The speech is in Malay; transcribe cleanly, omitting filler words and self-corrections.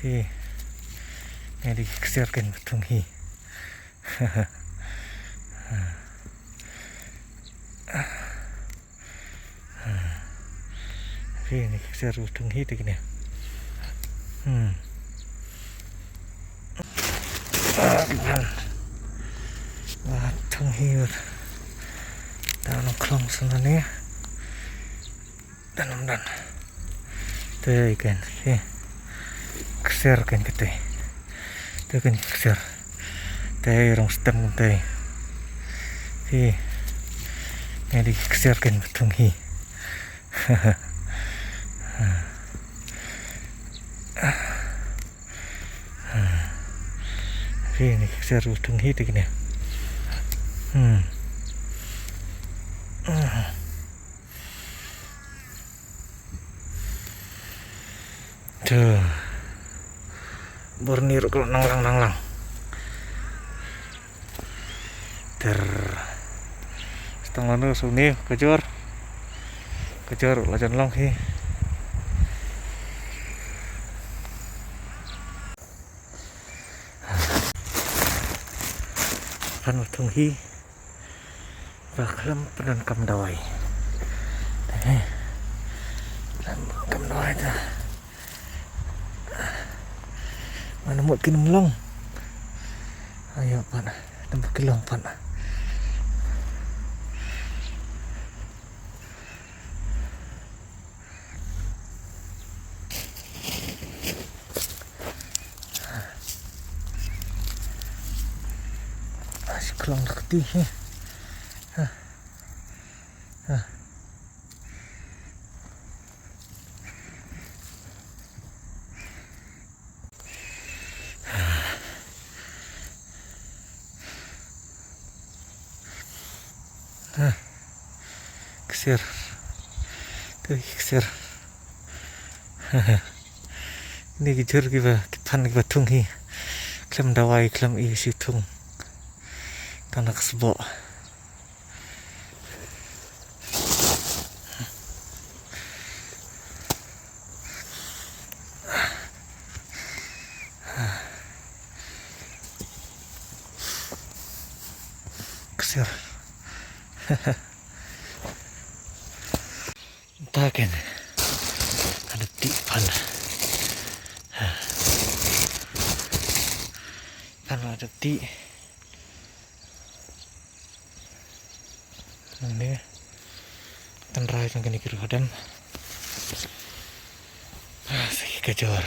Hi, ini dikeserkan betung hi. Hi, ini keser betung hi tu kini. Betung hi ber. Dan klong sebenarnya. Dan. Tu ikan. Hi. Keser kan kita. Tu kan keser. Teh orang stem teh. Hi. Ini keser kan betung hi. Ini keser betung hi tu kini. Tuh, bernir kalau nanglang. Setengah nu suni kejar lajan long hi. Kan betung hi. Baklam penan kam dawai. Kam dawai dah. Mana muat kena melong. Ayo pan, tempat kelong pan. Asyik kelong lekti. Keser. Ini kejar kipan tung hi. Klem dawai klem i situng. Tanah kesebok. Keser. Entah kan ada tipan. Kalau ada ti ini tenrai yang kini kiri hadam. Kejar.